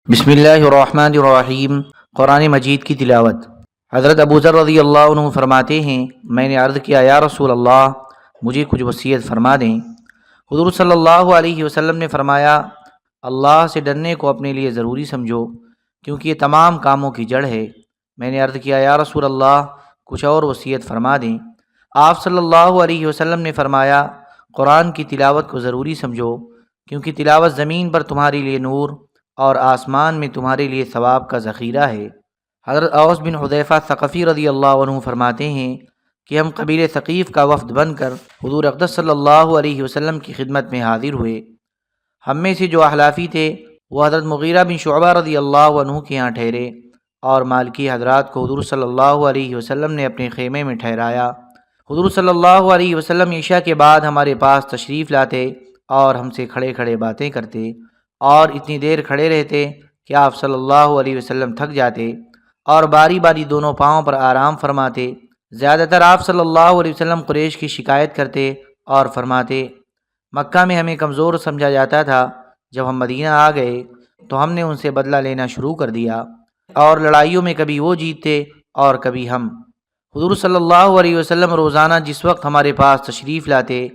بسم اللہ الرحمن الرحیم۔ قرآن مجید کی تلاوت۔ حضرت ابو ذر رضی اللہ عنہ فرماتے ہیں، میں نے عرض کیا یا رسول اللہ، مجھے کچھ وصیت فرما دیں۔ حضور صلی اللہ علیہ وسلم نے فرمایا، اللہ سے ڈرنے کو اپنے لیے ضروری سمجھو، کیونکہ یہ تمام کاموں کی جڑ ہے۔ میں نے عرض کیا یا رسول اللہ، کچھ اور وصیت فرما دیں۔ آپ صلی اللہ علیہ وسلم نے فرمایا، قرآن کی تلاوت کو ضروری سمجھو، کیونکہ تلاوت زمین پر تمہارے لیے نور اور آسمان میں تمہارے لیے ثواب کا ذخیرہ ہے۔ حضرت اوس بن حذیفہ ثقفی رضی اللہ عنہ فرماتے ہیں کہ ہم قبیلہ ثقیف کا وفد بن کر حضور اقدس صلی اللہ علیہ وسلم کی خدمت میں حاضر ہوئے۔ ہم میں سے جو احلافی تھے وہ حضرت مغیرہ بن شعبہ رضی اللہ عنہ کے ہاں ٹھہرے، اور مالکی حضرات کو حضور صلی اللہ علیہ وسلم نے اپنے خیمے میں ٹھہرایا۔ حضور صلی اللہ علیہ وسلم عشاء کے بعد ہمارے پاس تشریف لاتے اور ہم سے کھڑے کھڑے باتیں کرتے، اور اتنی دیر کھڑے رہتے کہ آپ صلی اللہ علیہ وسلم تھک جاتے اور باری باری دونوں پاؤں پر آرام فرماتے۔ زیادہ تر آپ صلی اللہ علیہ وسلم قریش کی شکایت کرتے اور فرماتے، مکہ میں ہمیں کمزور سمجھا جاتا تھا، جب ہم مدینہ آ گئے تو ہم نے ان سے بدلہ لینا شروع کر دیا، اور لڑائیوں میں کبھی وہ جیتتے اور کبھی ہم۔ حضور صلی اللہ علیہ وسلم روزانہ جس وقت ہمارے پاس تشریف لاتے،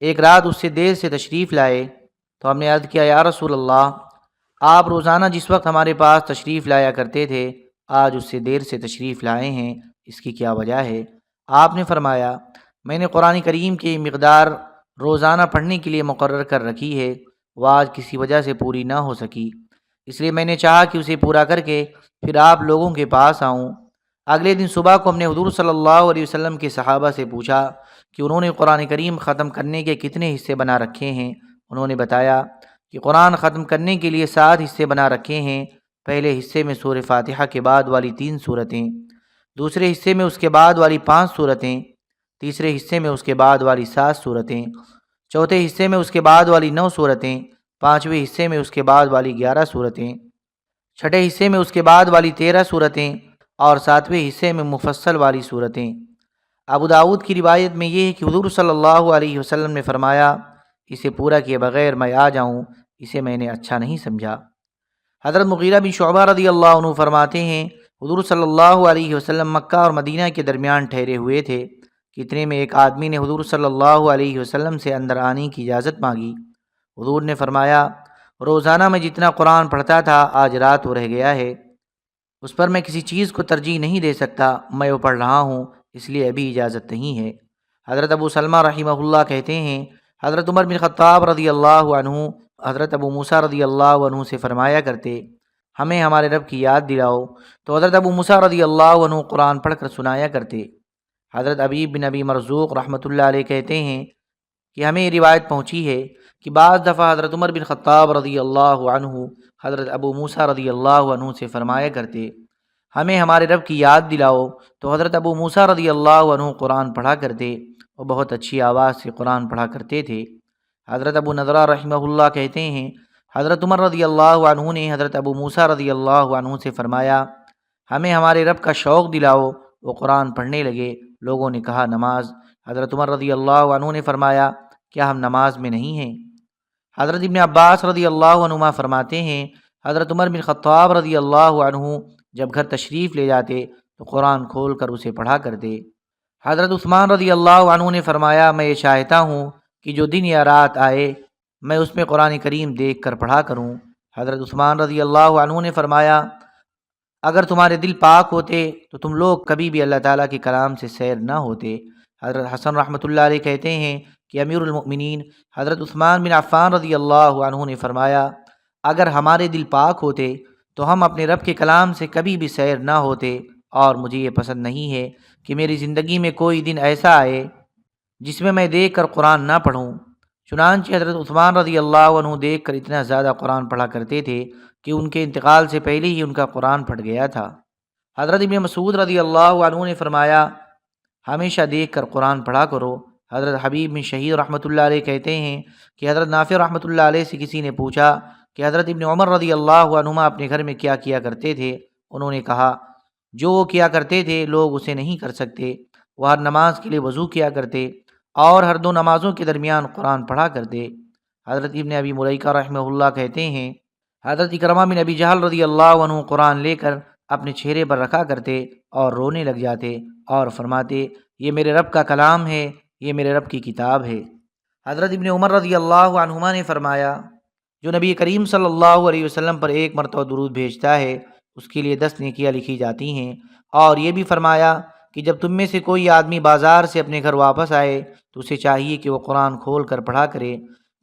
ایک رات اس سے دیر سے تشریف لائے تو ہم نے عرض کیا یا رسول اللہ، آپ روزانہ جس وقت ہمارے پاس تشریف لایا کرتے تھے، آج اس سے دیر سے تشریف لائے ہیں، اس کی کیا وجہ ہے؟ آپ نے فرمایا، میں نے قرآن کریم کی مقدار روزانہ پڑھنے کے لیے مقرر کر رکھی ہے، وہ آج کسی وجہ سے پوری نہ ہو سکی، اس لیے میں نے چاہا کہ اسے پورا کر کے پھر آپ لوگوں کے پاس آؤں۔ اگلے دن صبح کو ہم نے حضور صلی اللہ علیہ وسلم کے صحابہ سے پوچھا کہ انہوں نے قرآن کریم ختم کرنے کے کتنے حصے بنا رکھے ہیں۔ انہوں نے بتایا کہ قرآن ختم کرنے کے لیے 7 حصے بنا رکھے ہیں۔ پہلے حصے میں سورہ فاتحہ کے بعد والی 3 سورتیں، دوسرے حصے میں اس کے بعد والی 5 سورتیں، تیسرے حصے میں اس کے بعد والی 7 سورتیں، چوتھے حصے میں اس کے بعد والی 9 سورتیں، پانچویں حصے میں اس کے بعد والی 11 سورتیں، چھٹے حصے میں اس کے بعد والی 13 سورتیں، اور ساتویں حصے میں مفصل والی سورتیں۔ ابو داؤد کی روایت میں یہ ہے کہ حضور صلی اللہ علیہ وسلم نے فرمایا، اسے پورا کیے بغیر میں آ جاؤں، اسے میں نے اچھا نہیں سمجھا۔ حضرت مغیرہ بن شعبہ رضی اللہ عنہ فرماتے ہیں، حضور صلی اللہ علیہ وسلم مکہ اور مدینہ کے درمیان ٹھہرے ہوئے تھے کہ اتنے میں ایک آدمی نے حضور صلی اللہ علیہ وسلم سے اندر آنے کی اجازت مانگی۔ حضور نے فرمایا، روزانہ میں جتنا قرآن پڑھتا تھا آج رات وہ رہ گیا ہے، اس پر میں کسی چیز کو ترجیح نہیں دے سکتا، میں وہ پڑھ رہا ہوں، اس لیے ابھی اجازت نہیں ہے۔ حضرت ابو سلمہ رحمہ اللہ کہتے ہیں، حضرت عمر بن خطاب رضی اللہ عنہ حضرت ابو موسیٰ رضی اللہ عنہ سے فرمایا کرتے، ہمیں ہمارے رب کی یاد دلاؤ، تو حضرت ابو موسیٰ رضی اللہ عنہ قرآن پڑھ کر سنایا کرتے۔ حضرت ابی بن ابی مرزوق رحمۃ اللہ علیہ کہتے ہیں کہ ہمیں یہ روایت پہنچی ہے کہ بعض دفعہ حضرت عمر بن خطاب رضی اللہ عنہ حضرت ابو موسیٰ رضی اللہ عنہ سے فرمایا کرتے، ہمیں ہمارے رب کی یاد دلاؤ، تو حضرت ابو موسیٰ رضی اللہ عنہ قرآن پڑھا کرتے، وہ بہت اچھی آواز سے قرآن پڑھا کرتے تھے۔ حضرت ابو نضرہ رحمہ اللہ کہتے ہیں، حضرت عمر رضی اللہ عنہ نے حضرت ابو موسیٰ رضی اللہ عنہ سے فرمایا، ہمیں ہمارے رب کا شوق دلاؤ، وہ قرآن پڑھنے لگے۔ لوگوں نے کہا نماز؟ حضرت عمر رضی اللہ عنہ نے فرمایا، کیا ہم نماز میں نہیں ہیں؟ حضرت ابن عباس رضی اللہ عنہما فرماتے ہیں، حضرت عمر بن خطاب رضی اللہ عنہ جب گھر تشریف لے جاتے تو قرآن کھول کر اسے پڑھا کرتے۔ حضرت عثمان رضی اللہ عنہ نے فرمایا، میں یہ چاہتا ہوں کہ جو دن یا رات آئے میں اس میں قرآن کریم دیکھ کر پڑھا کروں۔ حضرت عثمان رضی اللہ عنہ نے فرمایا، اگر تمہارے دل پاک ہوتے تو تم لوگ کبھی بھی اللہ تعالیٰ کے کلام سے سیر نہ ہوتے۔ حضرت حسن رحمۃ اللہ علیہ کہتے ہیں کہ امیر المؤمنین حضرت عثمان بن عفان رضی اللہ عنہ نے فرمایا، اگر ہمارے دل پاک ہوتے تو ہم اپنے رب کے کلام سے کبھی بھی سیر نہ ہوتے، اور مجھے یہ پسند نہیں ہے کہ میری زندگی میں کوئی دن ایسا آئے جس میں دیکھ کر قرآن نہ پڑھوں۔ چنانچہ حضرت عثمان رضی اللہ عنہ دیکھ کر اتنا زیادہ قرآن پڑھا کرتے تھے کہ ان کے انتقال سے پہلے ہی ان کا قرآن پھٹ گیا تھا۔ حضرت ابن مسعود رضی اللہ عنہ نے فرمایا، ہمیشہ دیکھ کر قرآن پڑھا کرو۔ حضرت حبیب بن شہید رحمۃ اللہ علیہ کہتے ہیں کہ حضرت نافع رحمۃ اللہ علیہ سے کسی نے پوچھا کہ حضرت ابن عمر رضی اللہ عنہما اپنے گھر میں کیا کیا کرتے تھے؟ انہوں نے کہا، جو وہ کیا کرتے تھے لوگ اسے نہیں کر سکتے، وہ ہر نماز کے لیے وضو کیا کرتے اور ہر 2 نمازوں کے درمیان قرآن پڑھا کرتے۔ حضرت ابن ابی ملیکہ رحمہ اللہ کہتے ہیں، حضرت اکرمہ بن ابی جہل رضی اللہ عنہ قرآن لے کر اپنے چہرے پر رکھا کرتے اور رونے لگ جاتے اور فرماتے یہ میرے رب کا کلام ہے، یہ میرے رب کی کتاب ہے۔ حضرت ابن عمر رضی اللہ عنہما نے فرمایا جو نبی کریم صلی اللہ علیہ وسلم پر ایک مرتبہ درود بھیجتا ہے اس کے لیے 10 نیکیاں لکھی جاتی ہیں، اور یہ بھی فرمایا کہ جب تم میں سے کوئی آدمی بازار سے اپنے گھر واپس آئے تو اسے چاہیے کہ وہ قرآن کھول کر پڑھا کرے،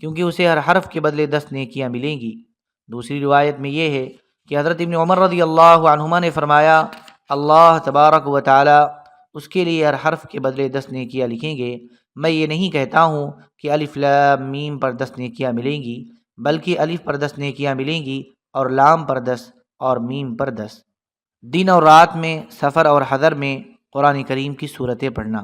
کیونکہ اسے ہر حرف کے بدلے 10 نیکیاں ملیں گی۔ دوسری روایت میں یہ ہے کہ حضرت ابن عمر رضی اللہ عنہما نے فرمایا اللہ تبارک و تعالی اس کے لیے ہر حرف کے بدلے 10 نیکیاں لکھیں گے۔ میں یہ نہیں کہتا ہوں کہ الف لام میم پر 10 نیکیاں ملیں گی، بلکہ الف پر 10 نیکیاں ملیں گی اور لام پر 10 اور میم پر 10۔ دن اور رات میں، سفر اور حضر میں قرآن کریم کی صورتیں پڑھنا۔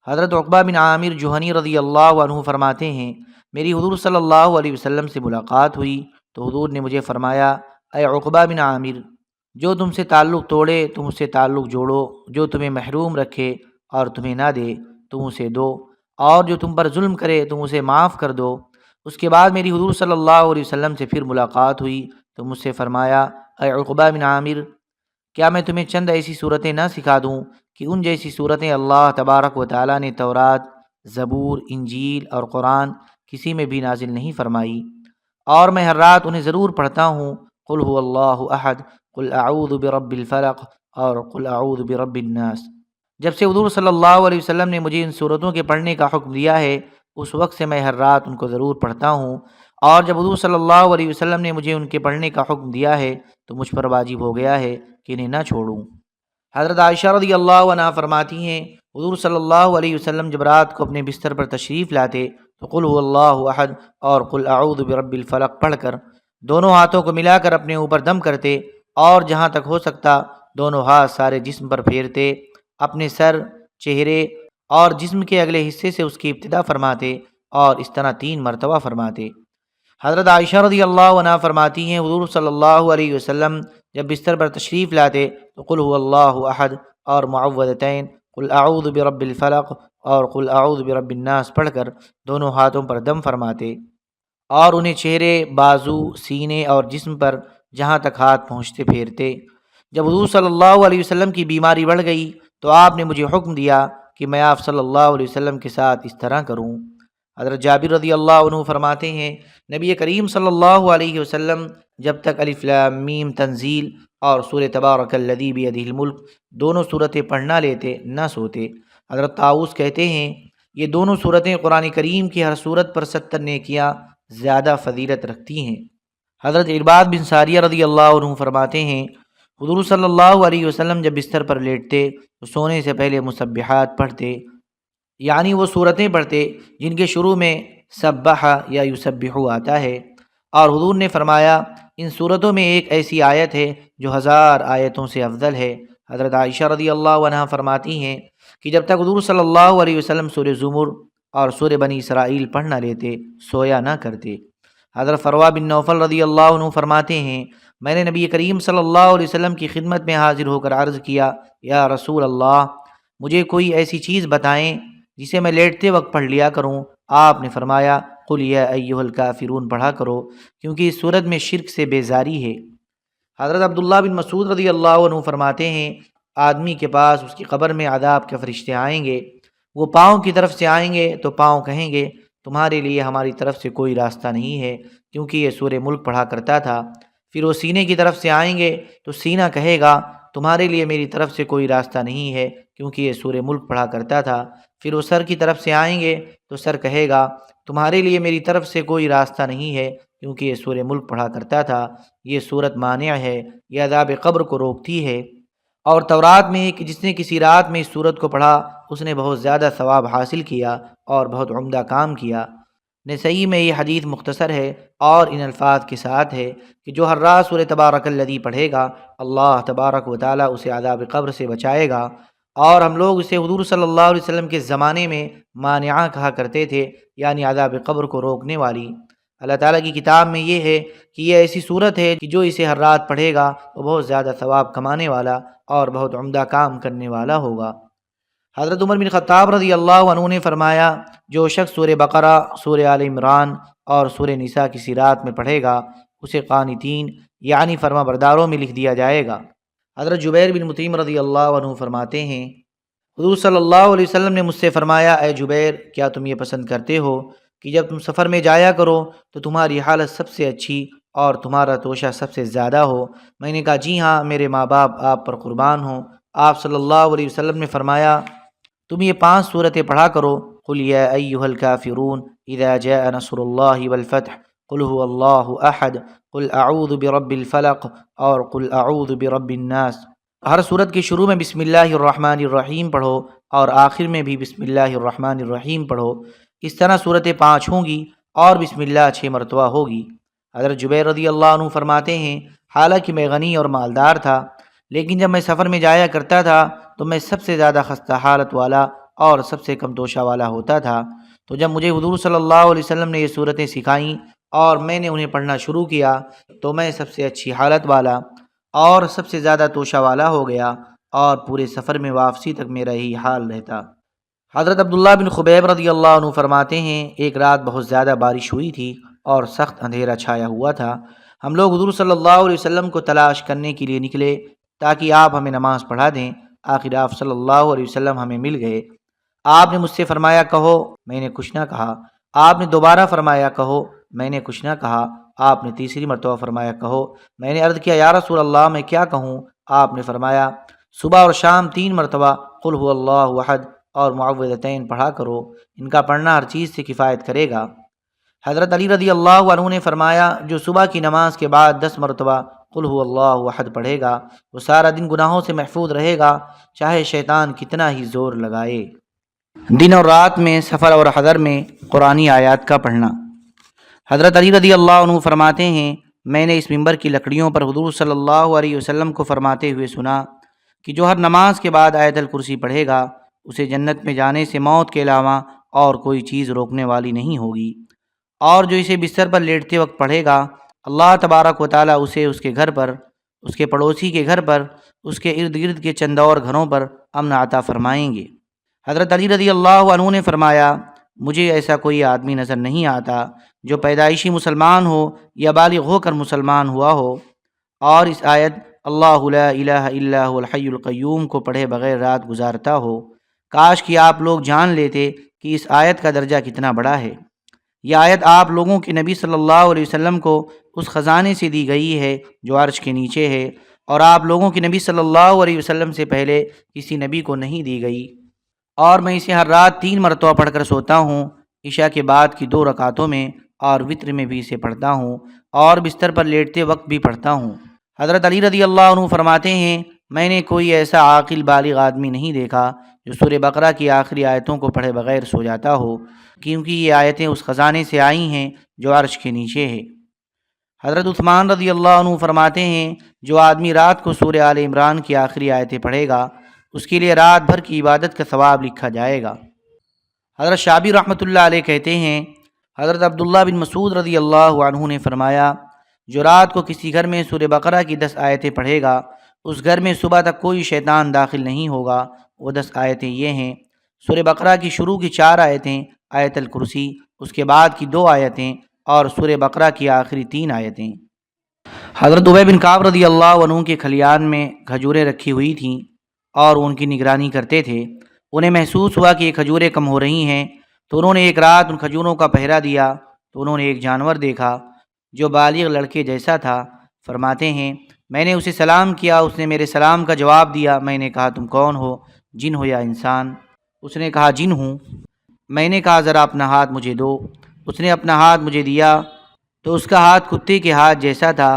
حضرت عقبہ بن عامر جوہنی رضی اللہ عنہ فرماتے ہیں میری حضور صلی اللہ علیہ وسلم سے ملاقات ہوئی تو حضور نے مجھے فرمایا اے عقبہ بن عامر، جو تم سے تعلق توڑے تم اس سے تعلق جوڑو، جو تمہیں محروم رکھے اور تمہیں نہ دے تم اسے دو، اور جو تم پر ظلم کرے تم اسے معاف کر دو۔ اس کے بعد میری حضور صلی اللہ علیہ وسلم سے پھر ملاقات ہوئی تو مجھ سے فرمایا اے عقبہ بن عامر، کیا میں تمہیں چند ایسی صورتیں نہ سکھا دوں کہ ان جیسی صورتیں اللہ تبارک و تعالیٰ نے تورات، زبور، انجیل اور قرآن کسی میں بھی نازل نہیں فرمائی، اور میں ہر رات انہیں ضرور پڑھتا ہوں۔ قل هو اللہ احد، قل اعوذ برب الفلق اور قل اعوذ برب الناس۔ جب سے حضور صلی اللہ علیہ وسلم نے مجھے ان صورتوں کے پڑھنے کا حکم دیا ہے اس وقت سے میں ہر رات ان کو ضرور پڑھتا ہوں، اور جب حضور صلی اللہ علیہ وسلم نے مجھے ان کے پڑھنے کا حکم دیا ہے تو مجھ پر واجب ہو گیا ہے کہ انہیں نہ چھوڑوں۔ حضرت عائشہ رضی اللہ عنہا فرماتی ہیں حضور صلی اللہ علیہ وسلم جب رات کو اپنے بستر پر تشریف لاتے تو قل هو اللہ احد اور قل اعوذ برب الفلق پڑھ کر دونوں ہاتھوں کو ملا کر اپنے اوپر دم کرتے، اور جہاں تک ہو سکتا دونوں ہاتھ سارے جسم پر پھیرتے، اپنے سر، چہرے اور جسم کے اگلے حصے سے اس کی ابتدا فرماتے، اور اس طرح 3 مرتبہ فرماتے۔ حضرت عائشہ رضی اللہ عنہا فرماتی ہیں حضور صلی اللہ علیہ وسلم جب بستر پر تشریف لاتے تو قل هو اللہ احد اور معوذتین قل اعوذ برب الفلق اور قل اعوذ برب الناس پڑھ کر دونوں ہاتھوں پر دم فرماتے، اور انہیں چہرے، بازو، سینے اور جسم پر جہاں تک ہاتھ پہنچتے پھیرتے۔ جب حضور صلی اللہ علیہ وسلم کی بیماری بڑھ گئی تو آپ نے مجھے حکم دیا کہ میں آپ صلی اللہ علیہ وسلم کے ساتھ اس طرح کروں۔ حضرت جابر رضی اللہ عنہ فرماتے ہیں نبی کریم صلی اللہ علیہ وسلم جب تک الف لام میم تنزیل اور سورہ تبارک الذی بیدہ الملک دونوں صورتیں پڑھنا لیتے نہ سوتے۔ حضرت طاؤس کہتے ہیں یہ دونوں صورتیں قرآن کریم کی ہر صورت پر 70 نیکیاں زیادہ فضیلت رکھتی ہیں۔ حضرت عرباد بن ساریہ رضی اللہ عنہ فرماتے ہیں حضور صلی اللہ علیہ وسلم جب بستر پر لیٹتے تو سونے سے پہلے مسبحات پڑھتے، یعنی وہ صورتیں پڑھتے جن کے شروع میں سبح یا یسبح آتا ہے، اور حضور نے فرمایا ان صورتوں میں ایک ایسی آیت ہے جو 1000 آیتوں سے افضل ہے۔ حضرت عائشہ رضی اللہ عنہا فرماتی ہیں کہ جب تک حضور صلی اللہ علیہ وسلم سورہ زمر اور سورہ بنی اسرائیل پڑھ نہ لیتے سویا نہ کرتے۔ حضرت فروا بن نوفل رضی اللہ عنہ فرماتے ہیں میں نے نبی کریم صلی اللہ علیہ وسلم کی خدمت میں حاضر ہو کر عرض کیا یا رسول اللہ مجھے کوئی ایسی چیز بتائیں جسے میں لیٹتے وقت پڑھ لیا کروں۔ آپ نے فرمایا قل یا ایھا الکافرون پڑھا کرو، کیونکہ اس صورت میں شرک سے بیزاری ہے۔ حضرت عبداللہ بن مسعود رضی اللہ عنہ فرماتے ہیں آدمی کے پاس اس کی قبر میں عذاب کے فرشتے آئیں گے، وہ پاؤں کی طرف سے آئیں گے تو پاؤں کہیں گے تمہارے لیے ہماری طرف سے کوئی راستہ نہیں ہے، کیونکہ یہ سورہ ملک پڑھا کرتا تھا۔ پھر وہ سینے کی طرف سے آئیں گے تو سینہ کہے گا تمہارے لیے میری طرف سے کوئی راستہ نہیں ہے، کیونکہ یہ سورہ ملک پڑھا کرتا تھا۔ پھر وہ سر کی طرف سے آئیں گے تو سر کہے گا تمہارے لیے میری طرف سے کوئی راستہ نہیں ہے، کیونکہ یہ سورہ ملک پڑھا کرتا تھا۔ یہ صورت مانع ہے، یہ عذاب قبر کو روکتی ہے، اور تورات میں ہے کہ جس نے کسی رات میں اس صورت کو پڑھا اس نے بہت زیادہ ثواب حاصل کیا اور بہت عمدہ کام کیا۔ نسائی میں یہ حدیث مختصر ہے اور ان الفاظ کے ساتھ ہے کہ جو ہر رات سورہ تبارک الذی پڑھے گا اللہ تبارک و تعالیٰ اسے عذاب قبر سے بچائے گا، اور ہم لوگ اسے حضور صلی اللہ علیہ وسلم کے زمانے میں مانعہ کہا کرتے تھے، یعنی عذاب قبر کو روکنے والی۔ اللہ تعالیٰ کی کتاب میں یہ ہے کہ یہ ایسی صورت ہے کہ جو اسے ہر رات پڑھے گا وہ بہت زیادہ ثواب کمانے والا اور بہت عمدہ کام کرنے والا ہوگا۔ حضرت عمر بن خطاب رضی اللہ عنہ نے فرمایا جو شخص سورہ بقرہ، سورہ آل عمران اور سورہ نساء کسی رات میں پڑھے گا اسے قانتین یعنی فرما برداروں میں لکھ دیا جائے گا۔ حضرت جبیر بن مطعم رضی اللہ عنہ فرماتے ہیں حضور صلی اللہ علیہ وسلم نے مجھ سے فرمایا، اے جبیر، کیا تم یہ پسند کرتے ہو کہ جب تم سفر میں جایا کرو تو تمہاری حالت سب سے اچھی اور تمہارا توشہ سب سے زیادہ ہو؟ میں نے کہا جی ہاں، میرے ماں باپ آپ پر قربان ہوں۔ آپ صلی اللہ علیہ وسلم نے فرمایا، تم یہ 5 صورتیں پڑھا کرو، قل یا ایھا الکافرون، اذا جاء نصر اللہ والفتح، قل هو اللہ احد، قل اعوذ برب الفلق اور قل اعوذ برب الناس۔ ہر صورت کے شروع میں بسم اللہ الرحمن الرحیم پڑھو اور آخر میں بھی بسم اللہ الرحمن الرحیم پڑھو۔ اس طرح صورتیں 5 ہوں گی اور بسم اللہ 6 مرتبہ ہوگی۔ حضرت جبیر رضی اللہ عنہ فرماتے ہیں، حالانکہ میں غنی اور مالدار تھا، لیکن جب میں سفر میں جایا کرتا تھا تو میں سب سے زیادہ خستہ حالت والا اور سب سے کم توشہ والا ہوتا تھا۔ تو جب مجھے حضور صلی اللہ علیہ وسلم نے یہ صورتیں سکھائیں اور میں نے انہیں پڑھنا شروع کیا تو میں سب سے اچھی حالت والا اور سب سے زیادہ توشہ والا ہو گیا، اور پورے سفر میں واپسی تک میرا یہی حال رہتا۔ حضرت عبداللہ بن خبیب رضی اللہ عنہ فرماتے ہیں، ایک رات بہت زیادہ بارش ہوئی تھی اور سخت اندھیرا چھایا ہوا تھا۔ ہم لوگ حضور صلی اللہ علیہ وسلم کو تلاش کرنے کے لیے نکلے تاکہ آپ ہمیں نماز پڑھا دیں۔ آخر آپ صلی اللہ علیہ وسلم ہمیں مل گئے۔ آپ نے مجھ سے فرمایا کہو، میں نے کچھ نہ کہا۔ آپ نے دوبارہ فرمایا کہو، میں نے کچھ نہ کہا۔ آپ نے تیسری مرتبہ فرمایا کہو۔ میں نے عرض کیا یا رسول اللہ میں کیا کہوں؟ آپ نے فرمایا صبح اور شام 3 مرتبہ قل هو اللہ احد اور معوذتین پڑھا کرو، ان کا پڑھنا ہر چیز سے کفایت کرے گا۔ حضرت علی رضی اللہ عنہ نے فرمایا، جو صبح کی نماز کے بعد 10 مرتبہ قل هو اللہ احد پڑھے گا وہ سارا دن گناہوں سے محفوظ رہے گا، چاہے شیطان کتنا ہی زور لگائے۔ دن اور رات میں، سفر اور حضر میں قرآنی آیات کا پڑھنا۔ حضرت علی رضی اللہ عنہ فرماتے ہیں، میں نے اس منبر کی لکڑیوں پر حضور صلی اللہ علیہ وسلم کو فرماتے ہوئے سنا کہ جو ہر نماز کے بعد آیت الکرسی پڑھے گا اسے جنت میں جانے سے موت کے علاوہ اور کوئی چیز روکنے والی نہیں ہوگی، اور جو اسے بستر پر لیٹتے وقت پڑھے گا اللہ تبارک و تعالیٰ اسے اس کے گھر پر، اس کے پڑوسی کے گھر پر، اس کے ارد گرد کے چند اور گھروں پر امن عطا فرمائیں گے۔ حضرت علی رضی اللہ عنہ نے فرمایا، مجھے ایسا کوئی آدمی نظر نہیں آتا جو پیدائشی مسلمان ہو یا بالغ ہو کر مسلمان ہوا ہو اور اس آیت اللہ لا الہ الا هو الحی القیوم کو پڑھے بغیر رات گزارتا ہو۔ کاش کہ آپ لوگ جان لیتے کہ اس آیت کا درجہ کتنا بڑا ہے۔ یہ آیت آپ لوگوں کے نبی صلی اللہ علیہ وسلم کو اس خزانے سے دی گئی ہے جو عرش کے نیچے ہے، اور آپ لوگوں کے نبی صلی اللہ علیہ وسلم سے پہلے کسی نبی کو نہیں دی گئی، اور میں اسے ہر رات 3 مرتبہ پڑھ کر سوتا ہوں، عشاء کے بعد کی 2 رکعتوں میں اور وتر میں بھی اسے پڑھتا ہوں، اور بستر پر لیٹتے وقت بھی پڑھتا ہوں۔ حضرت علی رضی اللہ عنہ فرماتے ہیں، میں نے کوئی ایسا عاقل بالغ آدمی نہیں دیکھا جو سورہ بقرہ کی آخری آیتوں کو پڑھے بغیر سو جاتا ہو، کیونکہ یہ آیتیں اس خزانے سے آئی ہیں جو عرش کے نیچے ہے۔ حضرت عثمان رضی اللہ عنہ فرماتے ہیں، جو آدمی رات کو سورہ آل عمران کی آخری آیتیں پڑھے گا اس کے لیے رات بھر کی عبادت کا ثواب لکھا جائے گا۔ حضرت شابی رحمۃ اللہ علیہ کہتے ہیں، حضرت عبداللہ بن مسعود رضی اللہ عنہ نے فرمایا، جو رات کو کسی گھر میں سورہ بقرہ کی 10 آیتیں پڑھے گا اس گھر میں صبح تک کوئی شیطان داخل نہیں ہوگا۔ وہ 10 آیتیں یہ ہیں، سورہ بقرہ کی شروع کی 4 آیتیں، آیت الکرسی، اس کے بعد کی 2 آیتیں اور سورہ بقرہ کی آخری 3 آیتیں۔ حضرت ابی بن کعب رضی اللہ عنہ کے کھلیان میں کھجوریں رکھی ہوئی تھیں اور ان کی نگرانی کرتے تھے۔ انہیں محسوس ہوا کہ یہ کھجوریں کم ہو رہی ہیں، تو انہوں نے ایک رات ان کھجوروں کا پہرا دیا تو انہوں نے ایک جانور دیکھا جو بالغ لڑکے جیسا تھا۔ فرماتے ہیں، میں نے اسے سلام کیا، اس نے میرے سلام کا جواب دیا۔ میں نے کہا تم کون ہو، جن ہو یا انسان؟ اس نے کہا جن ہوں۔ میں نے کہا ذرا اپنا ہاتھ مجھے دو۔ اس نے اپنا ہاتھ مجھے دیا تو اس کا ہاتھ کتے کے ہاتھ جیسا تھا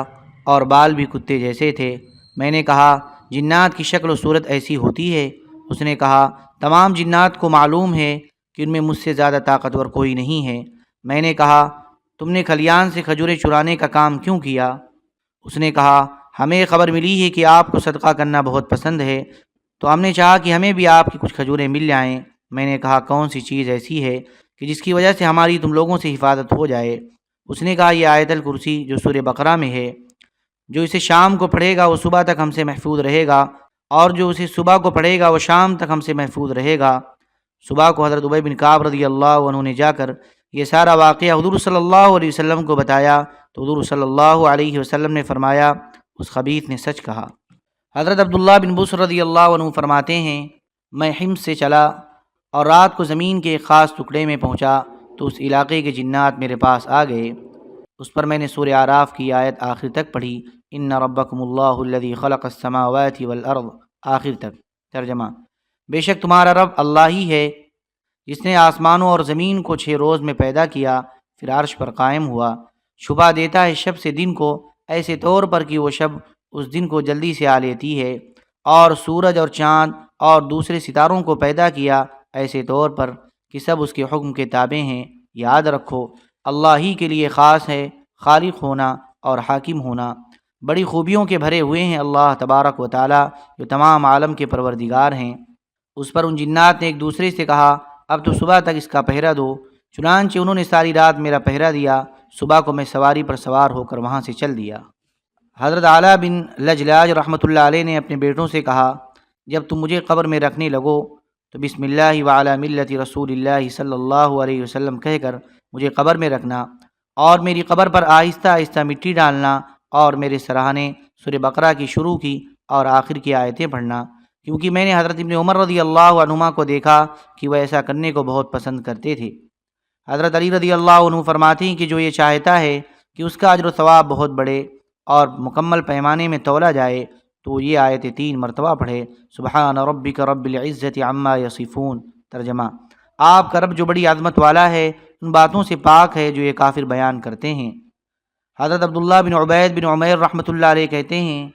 اور بال بھی کتے جیسے تھے۔ میں نے کہا جنات کی شکل و صورت ایسی ہوتی ہے؟ اس نے کہا تمام جنات کو معلوم ہے کہ ان میں مجھ سے زیادہ طاقتور کوئی نہیں ہے۔ میں نے کہا تم نے کھلیان سے کھجوریں چرانے کا کام کیوں کیا؟ اس نے کہا ہمیں خبر ملی ہے کہ آپ کو صدقہ کرنا بہت پسند ہے، تو ہم نے چاہا کہ ہمیں بھی آپ کی کچھ کھجوریں مل جائیں۔ میں نے کہا کون سی چیز ایسی ہے کہ جس کی وجہ سے ہماری تم لوگوں سے حفاظت ہو جائے؟ اس نے کہا یہ آیت الکرسی جو سورہ بقرہ میں ہے، جو اسے شام کو پڑھے گا وہ صبح تک ہم سے محفوظ رہے گا، اور جو اسے صبح کو پڑھے گا وہ شام تک ہم سے محفوظ رہے گا۔ صبح کو حضرت ابی بن کعب رضی اللہ عنہ نے جا کر یہ سارا واقعہ حضور صلی اللہ علیہ وسلم کو بتایا تو حضور صلی اللہ علیہ وسلم نے فرمایا اس خبیث نے سچ کہا۔ حضرت عبداللہ بن بصر رضی اللہ عنہ فرماتے ہیں میں حمص سے چلا اور رات کو زمین کے ایک خاص ٹکڑے میں پہنچا تو اس علاقے کے جنات میرے پاس آ گئے۔ اس پر میں نے سورہ اعراف کی آیت آخر تک پڑھی، ان ربکم اللہ الذی خلق السماوات والارض، آخر تک۔ ترجمہ: بے شک تمہارا رب اللہ ہی ہے جس نے آسمانوں اور زمین کو 6 روز میں پیدا کیا، پھر عرش پر قائم ہوا۔ شبہ دیتا ہے شب سے دن کو ایسے طور پر کہ وہ شب اس دن کو جلدی سے آ لیتی ہے، اور سورج اور چاند اور دوسرے ستاروں کو پیدا کیا ایسے طور پر کہ سب اس کے حکم کے تابع ہیں۔ یاد رکھو اللہ ہی کے لیے خاص ہے خالق ہونا اور حاکم ہونا۔ بڑی خوبیوں کے بھرے ہوئے ہیں اللہ تبارک و تعالی جو تمام عالم کے پروردگار ہیں۔ اس پر ان جنات نے ایک دوسرے سے کہا اب تو صبح تک اس کا پہرا دو۔ چنانچہ انہوں نے ساری رات میرا پہرا دیا، صبح کو میں سواری پر سوار ہو کر وہاں سے چل دیا۔ حضرت اعلیٰ بن لجلاج رحمۃ اللہ علیہ نے اپنے بیٹوں سے کہا جب تم مجھے قبر میں رکھنے لگو تو بسم اللہ وعلی ملت رسول اللہ صلی اللہ علیہ وسلم کہہ کر مجھے قبر میں رکھنا، اور میری قبر پر آہستہ آہستہ مٹی ڈالنا، اور میرے سراہنے سورہ بقرہ کی شروع کی اور آخر کی آیتیں پڑھنا، کیونکہ میں نے حضرت ابن عمر رضی اللہ عنہما کو دیکھا کہ وہ ایسا کرنے کو بہت پسند کرتے تھے۔ حضرت علی رضی اللہ عنہ فرماتے ہیں کہ جو یہ چاہتا ہے کہ اس کا اجر و ثواب بہت بڑھے اور مکمل پیمانے میں تولا جائے تو یہ آیتیں 3 مرتبہ پڑھے۔ سبحان ربک رب العزت عما یصفون۔ ترجمہ: آپ کا رب جو بڑی عظمت والا ہے ان باتوں سے پاک ہے جو یہ کافر بیان کرتے ہیں۔ حضرت عبداللہ بن عبید بن عمیر رحمۃ اللہ علیہ کہتے ہیں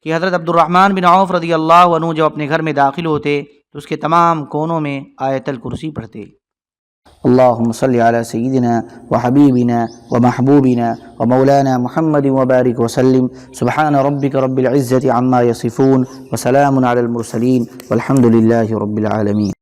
کہ حضرت عبد الرحمن بن عوف رضی اللہ عنہ جب اپنے گھر میں داخل ہوتے تو اس کے تمام کونوں میں آیت الکرسی پڑھتے۔ اللهم صل على سيدنا وحبيبنا ومحبوبنا ومولانا محمد وبارك وسلم سبحان ربك رب العزة عما يصفون وسلام على المرسلين والحمد لله رب العالمين۔